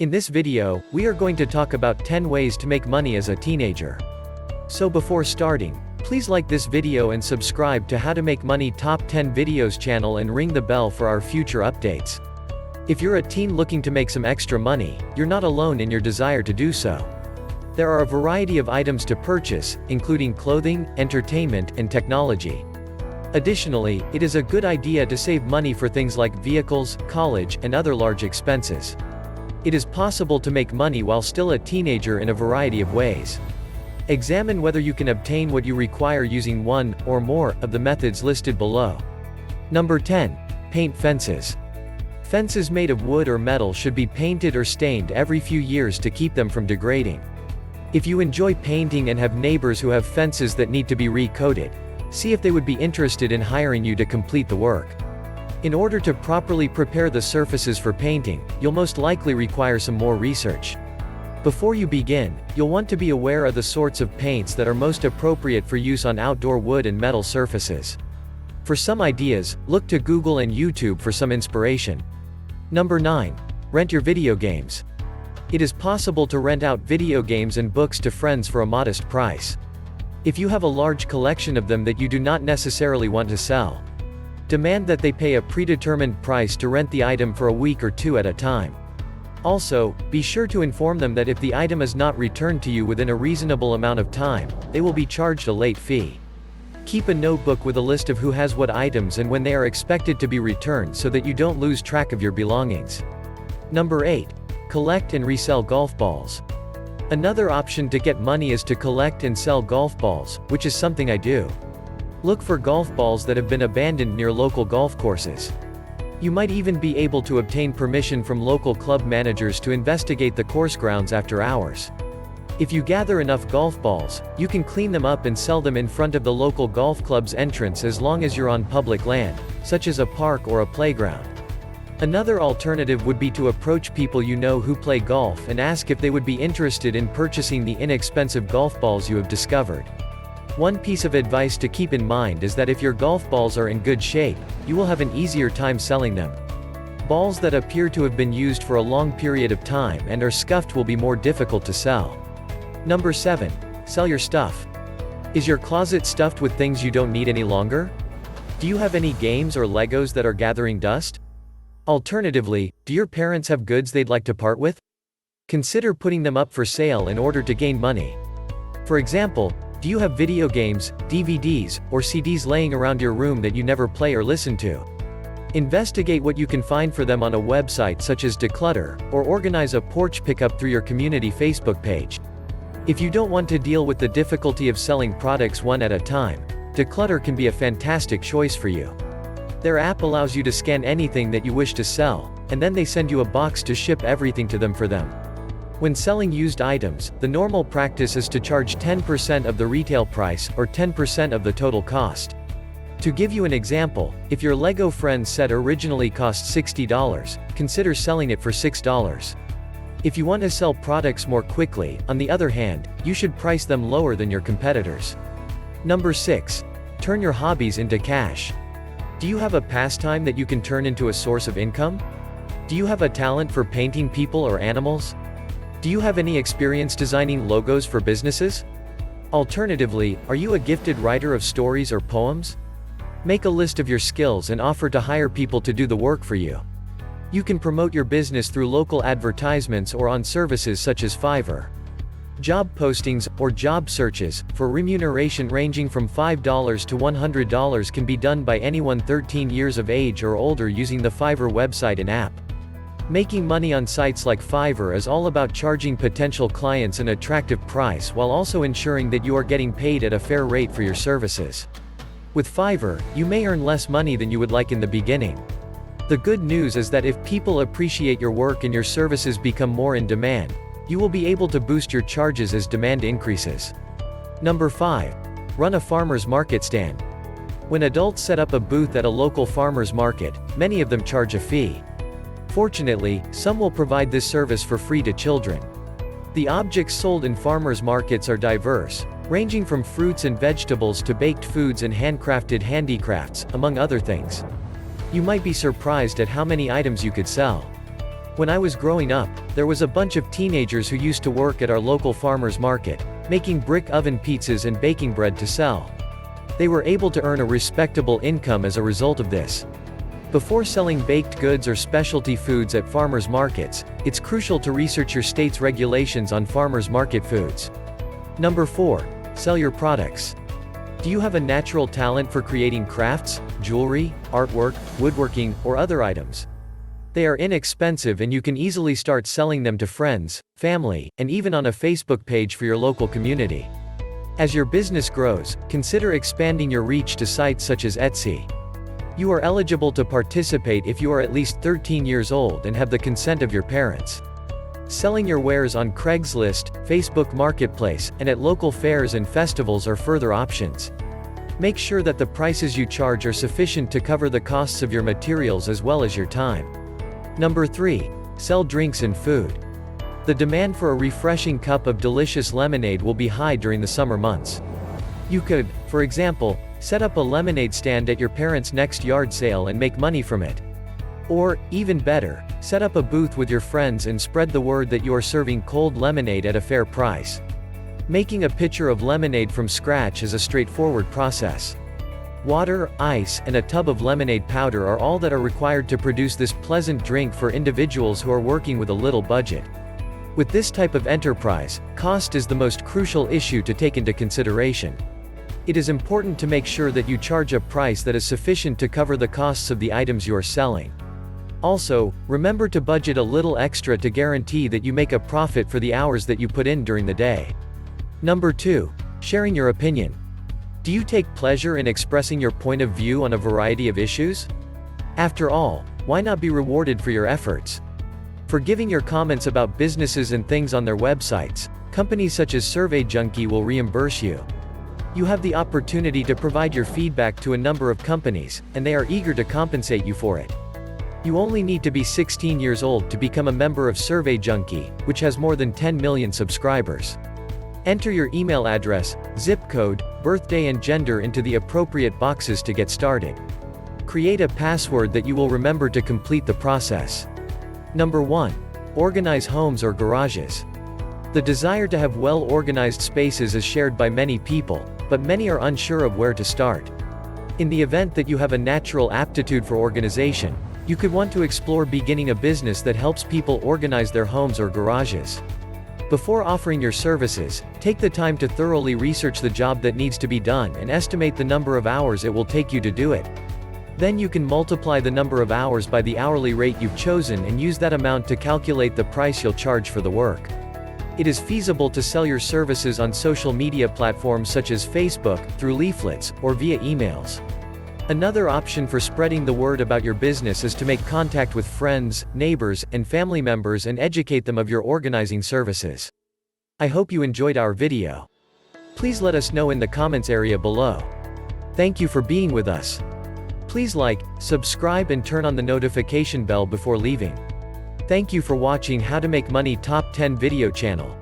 In this video, we are going to talk about 10 ways to make money as a teenager. So before starting, please like this video and subscribe to How to Make Money Top 10 Videos channel and ring the bell for our future updates. If you're a teen looking to make some extra money, you're not alone in your desire to do so. There are a variety of items to purchase, including clothing, entertainment, and technology. Additionally, it is a good idea to save money for things like vehicles, college, and other large expenses. It is possible to make money while still a teenager in a variety of ways. Examine whether you can obtain what you require using one, or more, of the methods listed below. Number 10. Paint fences. Fences made of wood or metal should be painted or stained every few years to keep them from degrading. If you enjoy painting and have neighbors who have fences that need to be recoated, see if they would be interested in hiring you to complete the work. In order to properly prepare the surfaces for painting, you'll most likely require some more research. Before you begin, you'll want to be aware of the sorts of paints that are most appropriate for use on outdoor wood and metal surfaces. For some ideas, look to Google and YouTube for some inspiration. Number 9. Rent your video games. It is possible to rent out video games and books to friends for a modest price. If you have a large collection of them that you do not necessarily want to sell, demand that they pay a predetermined price to rent the item for a week or two at a time. Also, be sure to inform them that if the item is not returned to you within a reasonable amount of time, they will be charged a late fee. Keep a notebook with a list of who has what items and when they are expected to be returned so that you don't lose track of your belongings. Number 8. Collect and resell golf balls. Another option to get money is to collect and sell golf balls, which is something I do. Look for golf balls that have been abandoned near local golf courses. You might even be able to obtain permission from local club managers to investigate the course grounds after hours. If you gather enough golf balls, you can clean them up and sell them in front of the local golf club's entrance as long as you're on public land, such as a park or a playground. Another alternative would be to approach people you know who play golf and ask if they would be interested in purchasing the inexpensive golf balls you have discovered. One piece of advice to keep in mind is that if your golf balls are in good shape, you will have an easier time selling them. Balls that appear to have been used for a long period of time and are scuffed will be more difficult to sell. Number 7. Sell your stuff. Is your closet stuffed with things you don't need any longer? Do you have any games or Legos that are gathering dust? Alternatively, do your parents have goods they'd like to part with? Consider putting them up for sale in order to gain money. For example, do you have video games, DVDs, or CDs laying around your room that you never play or listen to? Investigate what you can find for them on a website such as Declutter, or organize a porch pickup through your community Facebook page. If you don't want to deal with the difficulty of selling products one at a time, Declutter can be a fantastic choice for you. Their app allows you to scan anything that you wish to sell, and then they send you a box to ship everything to them for them. When selling used items, the normal practice is to charge 10% of the retail price, or 10% of the total cost. To give you an example, if your Lego Friends set originally cost $60, consider selling it for $6. If you want to sell products more quickly, on the other hand, you should price them lower than your competitors. Number 6. Turn your hobbies into cash. Do you have a pastime that you can turn into a source of income? Do you have a talent for painting people or animals? Do you have any experience designing logos for businesses? Alternatively, are you a gifted writer of stories or poems? Make a list of your skills and offer to hire people to do the work for you. You can promote your business through local advertisements or on services such as Fiverr. Job postings, or job searches, for remuneration ranging from $5 to $100 can be done by anyone 13 years of age or older using the Fiverr website and app. Making money on sites like Fiverr is all about charging potential clients an attractive price while also ensuring that you are getting paid at a fair rate for your services. With Fiverr, you may earn less money than you would like in the beginning. The good news is that if people appreciate your work and your services become more in demand, you will be able to boost your charges as demand increases. Number 5. Run a farmer's market stand. When adults set up a booth at a local farmer's market, many of them charge a fee. Fortunately, some will provide this service for free to children. The objects sold in farmers' markets are diverse, ranging from fruits and vegetables to baked foods and handcrafted handicrafts, among other things. You might be surprised at how many items you could sell. When I was growing up, there was a bunch of teenagers who used to work at our local farmers market, making brick oven pizzas and baking bread to sell. They were able to earn a respectable income as a result of this. Before selling baked goods or specialty foods at farmers markets, it's crucial to research your state's regulations on farmers market foods. Number 4. Sell your products. Do you have a natural talent for creating crafts, jewelry, artwork, woodworking, or other items? They are inexpensive and you can easily start selling them to friends, family, and even on a Facebook page for your local community. As your business grows, consider expanding your reach to sites such as Etsy. You are eligible to participate if you are at least 13 years old and have the consent of your parents. Selling your wares on Craigslist, Facebook Marketplace, and at local fairs and festivals are further options. Make sure that the prices you charge are sufficient to cover the costs of your materials as well as your time. Number 3. Sell drinks and food. The demand for a refreshing cup of delicious lemonade will be high during the summer months. You could, for example, set up a lemonade stand at your parents' next yard sale and make money from it. Or, even better, set up a booth with your friends and spread the word that you are serving cold lemonade at a fair price. Making a pitcher of lemonade from scratch is a straightforward process. Water, ice, and a tub of lemonade powder are all that are required to produce this pleasant drink for individuals who are working with a little budget. With this type of enterprise, cost is the most crucial issue to take into consideration. It is important to make sure that you charge a price that is sufficient to cover the costs of the items you are selling. Also, remember to budget a little extra to guarantee that you make a profit for the hours that you put in during the day. Number 2. Sharing your opinion. Do you take pleasure in expressing your point of view on a variety of issues? After all, why not be rewarded for your efforts? For giving your comments about businesses and things on their websites, companies such as 𝐥𝐤𝐤𝐞 will reimburse you. You have the opportunity to provide your feedback to a number of companies, and they are eager to compensate you for it. You only need to be 16 years old to become a member of 𝐥𝐤𝐤𝐞, which has more than 10 million subscribers. Enter your email address, zip code, birthday and gender into the appropriate boxes to get started. Create a password that you will remember to complete the process. Number 1. Organize homes or garages. The desire to have well-organized spaces is shared by many people, but many are unsure of where to start. In the event that you have a natural aptitude for organization, you could want to explore beginning a business that helps people organize their homes or garages. Before offering your services, take the time to thoroughly research the job that needs to be done and estimate the number of hours it will take you to do it. Then you can multiply the number of hours by the hourly rate you've chosen and use that amount to calculate the price you'll charge for the work. It is feasible to sell your services on social media platforms such as Facebook, through leaflets, or via emails. Another option for spreading the word about your business is to make contact with friends, neighbors, and family members and educate them of your organizing services. I hope you enjoyed our video. Please let us know in the comments area below. Thank you for being with us. Please like, subscribe and turn on the notification bell before leaving. Thank you for watching How to Make Money Top 10 video channel.